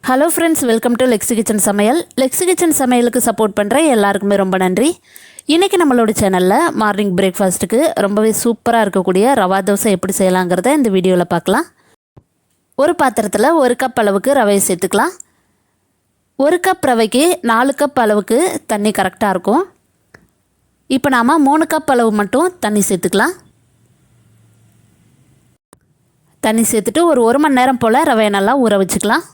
Hello friends, welcome to Lexi kitchen சமையல். Lexi kitchen சமையலுக்கு support பண்ணுற எல்லாருக்குமே ரொம்ப நன்றி. இன்றைக்கி நம்மளோட சேனலில் மார்னிங் பிரேக்ஃபாஸ்ட்டுக்கு ரொம்பவே சூப்பராக இருக்கக்கூடிய ரவா தோசை எப்படி செய்யலாங்கிறத இந்த வீடியோவில் பார்க்கலாம். ஒரு பாத்திரத்தில் 1 கப் அளவுக்கு ரவையை சேர்த்துக்கலாம். 1 கப் ரவைக்கு 4 கப் அளவுக்கு தண்ணி கரெக்டாக இருக்கும். இப்போ நாம் 3 கப் அளவு மட்டும் தண்ணி சேர்த்துக்கலாம். தண்ணி சேர்த்துட்டு ஒரு 1 மணி நேரம் போல் ரவையை நல்லா ஊற வச்சுக்கலாம்.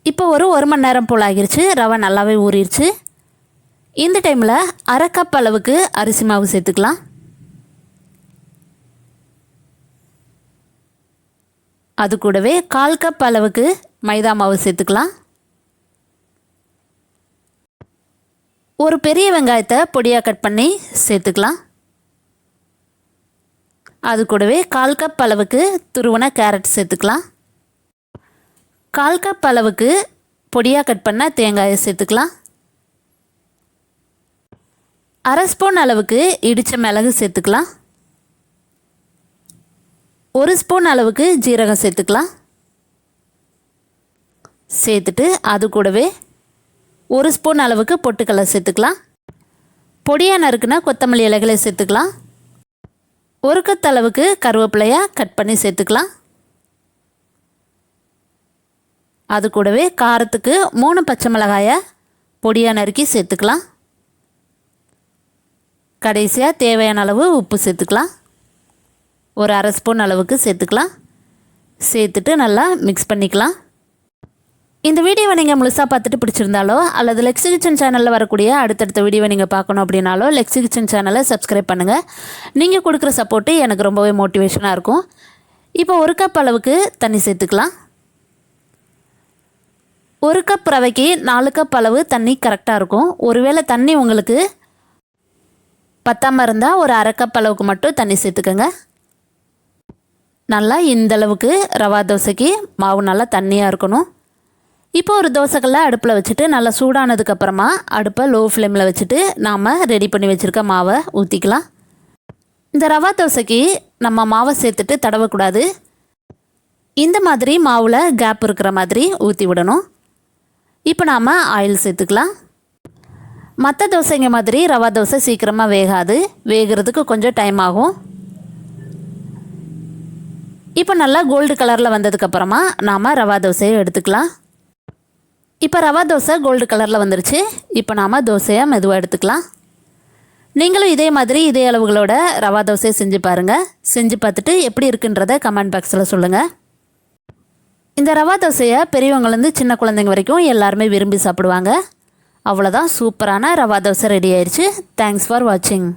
இப்போ ஒரு 1 மணி நேரம் போல் ஆகிருச்சு. ரவை நல்லாவே ஊறிடுச்சு. இந்த டைமில் 1/2 கப் அளவுக்கு அரிசி மாவு சேர்த்துக்கலாம். அது கூடவே 1/4 கப் அளவுக்கு மைதா மாவு சேர்த்துக்கலாம். ஒரு பெரிய வெங்காயத்தை பொடியாக கட் பண்ணி சேர்த்துக்கலாம். அது கூடவே 1/4 கப் அளவுக்கு துருவன கேரட் சேர்த்துக்கலாம். 1/4 கப் அளவுக்கு பொடியாக கட் பண்ண தேங்காயை சேர்த்துக்கலாம். 1/2 ஸ்பூன் அளவுக்கு இடித்த மிளகு சேர்த்துக்கலாம். 1 ஸ்பூன் அளவுக்கு ஜீரகம் சேர்த்துக்கலாம். சேர்த்துட்டு அது கூடவே 1 ஸ்பூன் அளவுக்கு பொட்டுக்கடலை சேர்த்துக்கலாம். பொடியாக நறுக்குன கொத்தமல்லி இலைகளை சேர்த்துக்கலாம். 1 கப் அளவுக்கு கருவேப்பிலையாக கட் பண்ணி சேர்த்துக்கலாம். அது கூடவே காரத்துக்கு 3 பச்சை மிளகாயை பொடியாக நறுக்கி சேர்த்துக்கலாம். கடைசியாக தேவையான அளவு உப்பு சேர்த்துக்கலாம். ஒரு 1/2 ஸ்பூன் அளவுக்கு சேர்த்துக்கலாம். சேர்த்துட்டு நல்லா மிக்ஸ் பண்ணிக்கலாம். இந்த வீடியோவை நீங்கள் முழுசாக பார்த்துட்டு பிடிச்சிருந்தாலோ அல்லது லெக்ஸி கிச்சன் சேனலில் வரக்கூடிய அடுத்தடுத்த வீடியோவை நீங்கள் பார்க்கணும் அப்படின்னாலோ லெக்ஸி கிச்சன் சேனலை சப்ஸ்கிரைப் பண்ணுங்கள். நீங்கள் கொடுக்குற சப்போர்ட்டு எனக்கு ரொம்பவே மோட்டிவேஷனாக இருக்கும். இப்போ 1 கப் அளவுக்கு தண்ணி சேர்த்துக்கலாம். 1 கப் ரவைக்கு 4 கப் அளவு தண்ணி கரெக்டாக இருக்கும். ஒருவேளை தண்ணி உங்களுக்கு பத்தாமல் இருந்தால் ஒரு 1/2 கப் அளவுக்கு மட்டும் தண்ணி சேர்த்துக்கோங்க. நல்லா இந்தளவுக்கு ரவா தோசைக்கு மாவு நல்லா தண்ணியாக இருக்கணும். இப்போ ஒரு தோசைக்கல்லை அடுப்பில் வச்சுட்டு நல்லா சூடானதுக்கப்புறமா அடுப்பை லோ ஃப்ளேமில் வச்சுட்டு நாம் ரெடி பண்ணி வச்சுருக்க மாவை ஊற்றிக்கலாம். இந்த ரவா தோசைக்கு நம்ம மாவை சேர்த்துட்டு தடவக்கூடாது. இந்த மாதிரி மாவில் கேப் இருக்கிற மாதிரி ஊற்றி விடணும். இப்போ நாம் ஆயில் சேர்த்துக்கலாம். மற்ற தோசைங்க மாதிரி ரவா தோசை சீக்கிரமாக வேகாது. வேகிறதுக்கு கொஞ்சம் டைம் ஆகும். இப்போ நல்லா கோல்டு கலரில் வந்ததுக்கப்புறமா நாம் ரவா தோசையை எடுத்துக்கலாம். இப்போ ரவா தோசை கோல்டு கலரில் வந்துருச்சு. இப்போ நாம் தோசையை மெதுவாக எடுத்துக்கலாம். நீங்களும் இதே மாதிரி இதே அளவுகளோட ரவா தோசையை செஞ்சு பாருங்கள். செஞ்சு பார்த்துட்டு எப்படி இருக்குன்றதை கமெண்ட் பாக்ஸில் சொல்லுங்கள். இந்த ரவா தோசையை பெரியவங்கலேருந்து சின்ன குழந்தைங்க வரைக்கும் எல்லாருமே விரும்பி சாப்பிடுவாங்க. அவ்வளோதான், சூப்பரான ரவா தோசை ரெடி ஆயிடுச்சு. தேங்க்ஸ் ஃபார் வாட்சிங்.